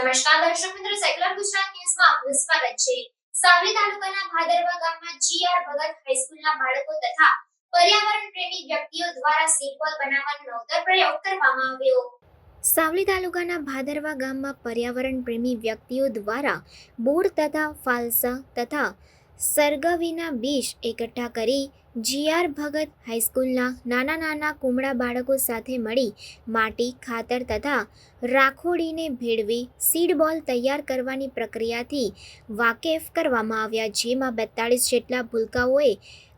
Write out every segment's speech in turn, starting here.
નમસ્કાર દર્શક મિત્રો, સેક્યુલર ગુજરાત ન્યૂઝમાં આપનું સ્વાગત છે। સાવલી તાલુકાના ભાદરવા ગામમાં જીઆર ભગત હાઈસ્કૂલના બાળકો તથા પર્યાવરણ પ્રેમી વ્યક્તિઓ દ્વારા સીડબોલ બનાવવાનો નવતર પ્રયોગ કરવામાં આવ્યો। સાવલી તાલુકાના ભાદરવા ગામમાં પર્યાવરણ પ્રેમી વ્યક્તિઓ દ્વારા બોર તથા ફાલસા તથા સરગવીના બીજ એકઠા કરી જીઆર ભગત હાઈસ્કૂલના નાના કુમળા બાળકો સાથે મળી માટી, ખાતર તથા રાખોડીને ભેળવી સીડબોલ તૈયાર કરવાની પ્રક્રિયાથી વાકેફ કરવામાં આવ્યા, જેમાં 42 જેટલા ભૂલકાઓએ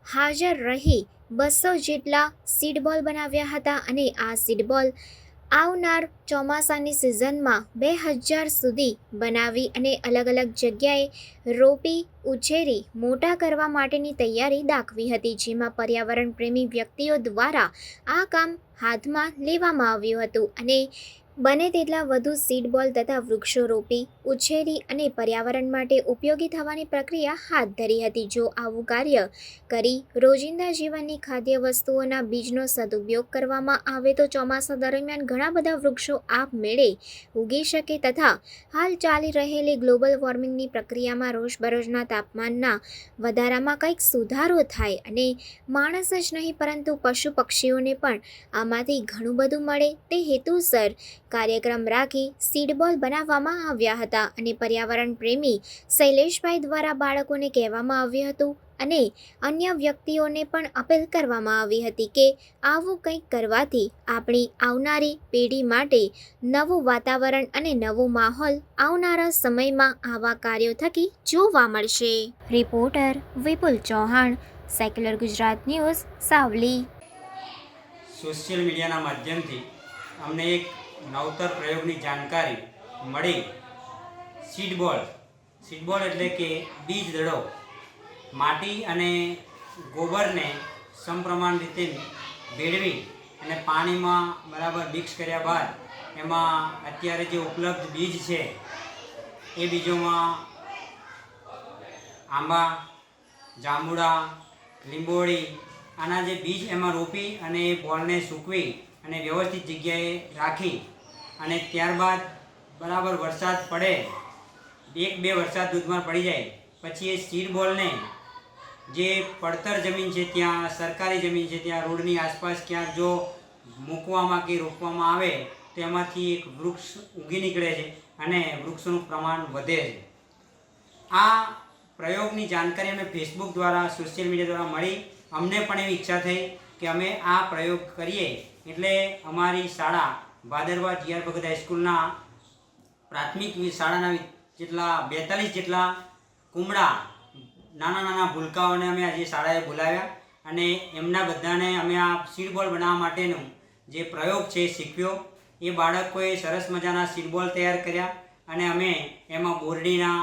હાજર રહી 200 જેટલા સીડબોલ બનાવ્યા હતા અને આ સીડબોલ આવનાર ચોમાસાની સિઝનમાં 2000 સુધી બનાવી અને અલગ અલગ જગ્યાએ રોપી ઉછેરી મોટા કરવા માટેની તૈયારી દાખવી હતી, જેમાં પર્યાવરણ પ્રેમી વ્યક્તિઓ દ્વારા આ કામ હાથમાં લેવામાં આવ્યું હતું અને બને તેટલા વધુ સીડબોલ તથા વૃક્ષો રોપી ઉછેરી અને પર્યાવરણ માટે ઉપયોગી થવાની પ્રક્રિયા હાથ ધરી હતી। જો આવું કાર્ય કરી રોજિંદા જીવનની ખાદ્ય વસ્તુઓના બીજનો સદુપયોગ કરવામાં આવે તો ચોમાસા દરમિયાન ઘણા બધા વૃક્ષો આપમેળે ઉગી શકે તથા હાલ ચાલી રહેલી ગ્લોબલ વોર્મિંગની પ્રક્રિયામાં રોજબરોજના તાપમાનના વધારામાં કંઈક સુધારો થાય અને માણસ જ નહીં પરંતુ પશુ પક્ષીઓને પણ આમાંથી ઘણું બધું મળે તે હેતુસર કાર્યક્રમ રાખી સીડબોલ બનાવવામાં આવ્યા હતા અને પર્યાવરણ પ્રેમી શૈલેષભાઈ દ્વારા બાળકોને કહેવામાં આવ્યું હતું અને અન્ય વ્યક્તિઓને પણ અપીલ કરવામાં આવી હતી કે આવું કંઈક કરવાથી આપણી આવનારી પેઢી માટે નવું વાતાવરણ અને નવો માહોલ આવનારા સમયમાં આવા કાર્યો થકી જોવા મળશે। Reporter Vipul Chauhan, secular Gujarat news, Savli. Social મીડિયાના માધ્યમથી અમને એક નવતર પ્રયોગની જાણકારી મળી। સીડબોલ એટલે કે બીજ દડો, માટી અને ગોબરને સમપ્રમાણ રીતે ભેળવી અને પાણીમાં બરાબર મિક્સ કર્યા બાદ એમાં અત્યારે જે ઉપલબ્ધ બીજ છે એ બીજોમાં આંબા, જાંબુડા, લીંબોળી આના જે બીજ એમાં રોપી અને એ બોલને સૂકવી અને વ્યવસ્થિત જગ્યાએ રાખી અને ત્યારબાદ બરાબર વરસાદ પડે, 1-2 વરસાદ દૂધમાં પડી જાય પછી એ સીડ બોલને જે પડતર જમીન છે ત્યાં, સરકારી જમીન છે ત્યાં, રોડની આસપાસ ક્યાંક જો મૂકવામાં કે રોપવામાં આવે તો એમાંથી એક વૃક્ષ ઉગી નીકળે છે અને વૃક્ષોનું પ્રમાણ વધે છે। આ પ્રયોગની જાણકારી અમે ફેસબુક દ્વારા, સોશિયલ મીડિયા દ્વારા મળી। અમને પણ એવી ઈચ્છા થઈ કે અમે આ પ્રયોગ કરીએ એટલે અમારી શાળા ભાદરવા જીઆર ભગત હાઈસ્કૂલના પ્રાથમિક શાળાના જેટલા 42 જેટલા કુમળા નાના ભૂલકાઓને અમે આજે શાળાએ બોલાવ્યા અને એમના બધાને અમે આ સીડબોલ બનાવવા માટેનો જે પ્રયોગ છે શીખવ્યો। એ બાળકોએ સરસ મજાના સીડબોલ તૈયાર કર્યા અને અમે એમાં બોરડીના,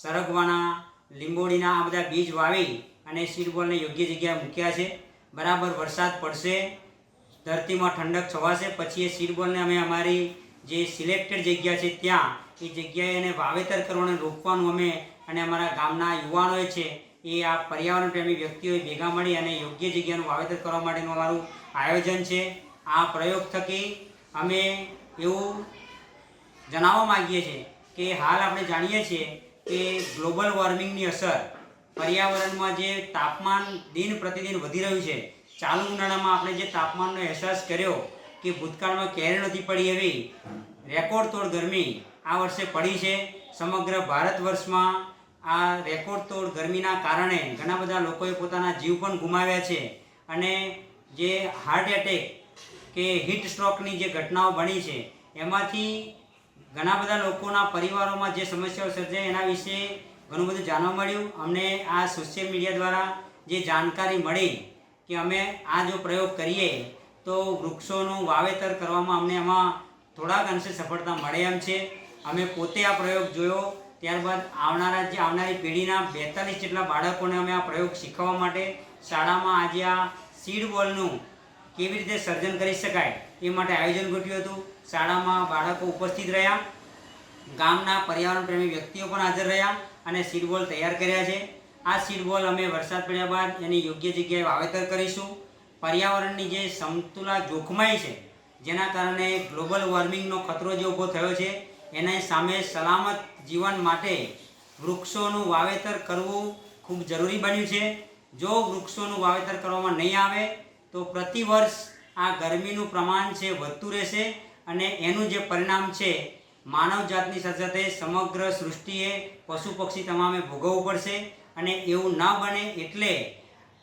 સરગવાના, લીંબોળીના આ બધા બીજ વાવી અને સીડબોલને યોગ્ય જગ્યાએ મૂક્યા છે। બરાબર વરસાદ પડશે, ધરતીમાં ઠંડક છવાશે પછી એ સીડબોલને અમે અમારી જે સિલેક્ટેડ જગ્યા છે ત્યાં એ જગ્યાએ એને વાવેતર કરવાનું, રોપવાનું અમે અને અમારા ગામના યુવાનોએ છે એ આ પર્યાવરણ પ્રેમી વ્યક્તિઓએ ભેગા મળી અને યોગ્ય જગ્યાનું વાવેતર કરવા માટેનું અમારું આયોજન છે। આ પ્રયોગ થકી અમે એવું જણાવવા માગીએ છીએ કે હાલ આપણે જાણીએ છીએ કે ગ્લોબલ વોર્મિંગની અસર પર્યાવરણમાં જે તાપમાન દિન પ્રતિદિન વધી રહ્યું છે, ચાલુ ઉનાળામાં આપણે જે તાપમાનનો અહેસાસ કર્યો કે ભૂતકાળમાં ક્યારેય નથી પડી એવી રેકોર્ડ તોડ ગરમી આ વર્ષે પડી છે। સમગ્ર ભારત વર્ષમાં આ રેકોર્ડ તોડ ગરમીના કારણે ઘણા બધા લોકોએ પોતાના જીવ પણ ગુમાવ્યા છે અને જે હાર્ટ એટેક કે હીટ સ્ટ્રોકની જે ઘટનાઓ બની છે એમાંથી ઘણા બધા લોકોના પરિવારોમાં જે સમસ્યાઓ સર્જાય એના વિશે ઘણું બધું જાણવા મળ્યું। અમને આ સોશિયલ મીડિયા દ્વારા જે જાણકારી મળી કે અમે આ જો પ્રયોગ કરીએ તો વૃક્ષોનું વાવેતર કરવામાં અમને એમાં થોડાક અંશે સફળતા મળે એમ છે। અમે પોતે આ પ્રયોગ જોયો, ત્યારબાદ આવનારી પેઢીના 42 જેટલા બાળકોને અમે આ પ્રયોગ શીખવવા માટે શાળામાં આજે આ સીડબોલનું કેવી રીતે સર્જન કરી શકાય એ માટે આયોજન ગોઠવ્યું હતું। શાળામાં બાળકો ઉપસ્થિત રહ્યા, ગામના પર્યાવરણ પ્રેમી વ્યક્તિઓ પણ હાજર રહ્યા અને સીડબોલ તૈયાર કર્યા છે। આ સીડબોલ અમે વરસાદ પડ્યા બાદ એની યોગ્ય જગ્યાએ વાવેતર કરીશું। પર્યાવરણની જે સમતુલા જોખમાઈ છે જેના કારણે ગ્લોબલ વોર્મિંગનો ખતરો જે ઊભો થયો છે એના સામે સલામત જીવન માટે વૃક્ષોનું વાવેતર કરવું ખૂબ જરૂરી બન્યું છે. જો વૃક્ષોનું વાવેતર કરવામાં નહીં આવે તો પ્રતિવર્ષ આ ગરમીનું પ્રમાણ છે વધતું રહેશે અને એનું જે પરિણામ છે માનવ જાતની સાથે સાથે સમગ્ર સૃષ્ટિએ પશુ પક્ષી તમામે ભોગવવું પડશે. અને એવું ન બને એટલે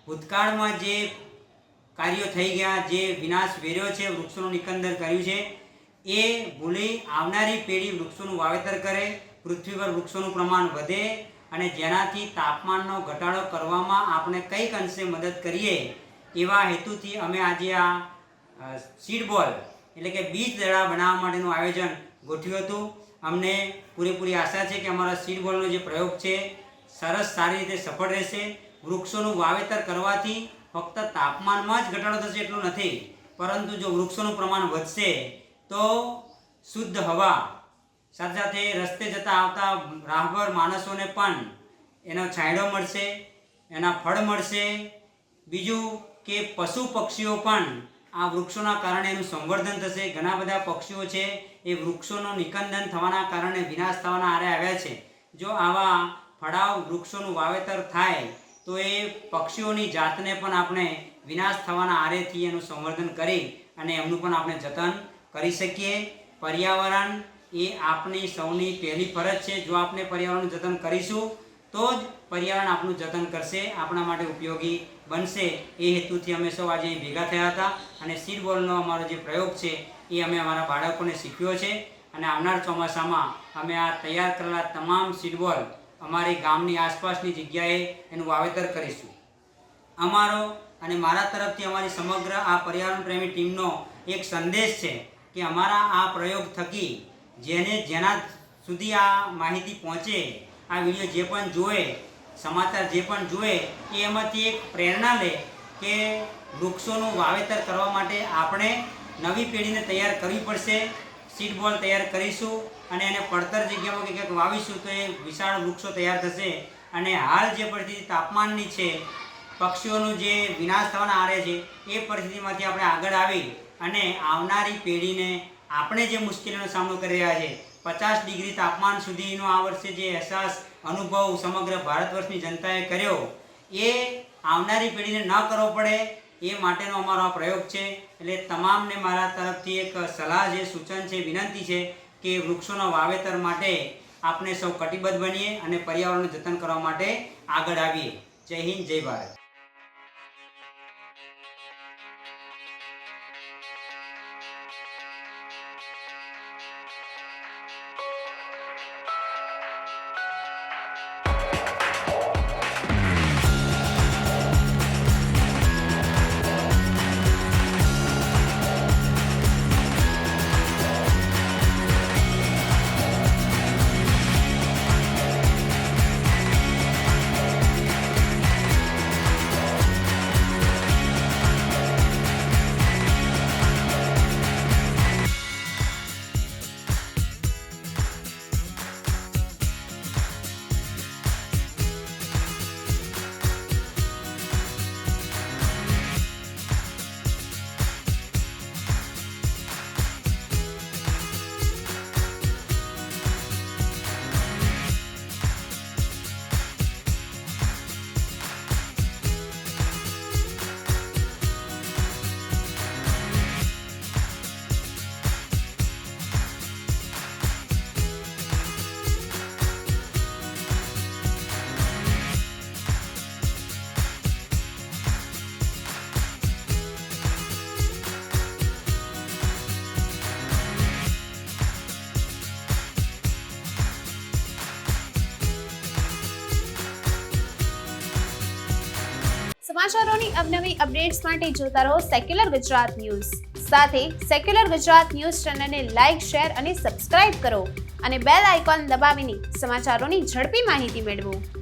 ભૂતકાળમાં જે કાર્યો થઈ ગયા, જે વિનાશ વેર્યો છે, વૃક્ષોનું નિકંદન કર્યું છે, એ ભૂલી આવનારી પેઢી વૃક્ષોનું વાવેતર કરે, પૃથ્વી પર વૃક્ષોનું પ્રમાણ વધે અને જેનાથી તાપમાનનો ઘટાડો કરવામાં આપણે કંઈક અંશે મદદ કરીએ એવા હેતુથી અમે આજે આ સીડ બોલ એટલે કે બીજ દડા બનાવવા માટેનું આયોજન ગોઠવ્યું હતું. અમને પૂરેપૂરી આશા છે કે અમારા સીડ બોલનો જે પ્રયોગ છે સરસ સારી રીતે સફળ રહેશે. વૃક્ષોનું વાવેતર કરવાથી ફક્ત તાપમાનમાં જ ઘટાડો થશે એટલું નથી, પરંતુ જો વૃક્ષોનું પ્રમાણ વધશે તો શુદ્ધ હવા સાથે સાથે રસ્તે જતા આવતા રાહબર માણસોને પણ એનો છાંયડો મળશે, એના ફળ મળશે. બીજું કે પશુ પક્ષીઓ પણ આ વૃક્ષોના કારણે એનું સંવર્ધન થશે. ઘણા બધા પક્ષીઓ છે એ વૃક્ષોનું નિકંદન થવાના કારણે વિનાશ થવાના આરે આવ્યા છે. જો આવા ફળાવ વૃક્ષોનું વાવેતર થાય તો એ પક્ષીઓની જાતને પણ આપણે વિનાશ થવાના આરેથી એનું સંવર્ધન કરી અને એમનું પણ આપણે જતન કરી શકીએ. પર્યાવરણ એ આપણી સૌની પહેલી ફરજ છે. જો આપણે પર્યાવરણનું જતન કરીશું તો જ પર્યાવરણ આપણું જતન કરશે, આપણા માટે ઉપયોગી બનશે. એ હેતુથી અમે સૌ આજે ભેગા થયા હતા અને સીડ બોલનો અમારો જે પ્રયોગ છે એ અમે અમારા બાળકોને શીખ્યો છે અને આવનાર ચોમાસામાં અમે આ તૈયાર કરેલા તમામ સીડ બોલ અમારી ગામની આસપાસની જગ્યાએ એનું વાવેતર કરીશું. અમારો અને મારા તરફથી અમારી સમગ્ર આ પર્યાવરણ પ્રેમી ટીમનો એક સંદેશ છે કે અમારા આ પ્રયોગ થકી જેના સુધી આ માહિતી પહોંચે, આ વિડીયો જે પણ જોવે, સમાચાર જે પણ જોવે એ એમાંથી એક પ્રેરણા લે કે વૃક્ષોનું વાવેતર કરવા માટે આપણે નવી પેઢીને તૈયાર કરવી પડશે. સીડ બોલ તૈયાર કરીશું અને એને પડતર જગ્યામાં ક્યાંક વાવીશું તો એ વિશાળ વૃક્ષો તૈયાર થશે. અને હાલ જે પરિસ્થિતિ તાપમાનની છે, પક્ષીઓનું જે વિનાશ થવાના આરે છે, એ પરિસ્થિતિમાંથી આપણે આગળ આવી અને આવનારી પેઢીને આપણે જે મુશ્કેલીનો સામનો કરી રહ્યા છે, 50 ડિગ્રી તાપમાન સુધીનો આ વર્ષે જે અહેસાસ અનુભવ સમગ્ર ભારત વર્ષની જનતાએ કર્યો, એ આવનારી પેઢીને ન કરવો પડે એ માટેનો અમારો આ પ્રયોગ છે. એટલે તમામને મારા તરફથી એક સલાહ છે, સૂચન છે, વિનંતી છે કે વૃક્ષોના વાવેતર માટે આપણે સૌ કટિબદ્ધ બનીએ અને પર્યાવરણનું જતન કરવા માટે આગળ આવીએ. જય હિન્દ, જય ભારત. સમાચારોની અવનવી અપડેટ્સ માટે જોતા રહો સેક્યુલર ગુજરાત ન્યૂઝ. સાથે સેક્યુલર ગુજરાત ન્યૂઝ ચેનલને લાઇક, શેર અને સબસ્ક્રાઇબ કરો અને બેલ આઇકોન દબાવીને સમાચારોની ઝડપી માહિતી મેળવો.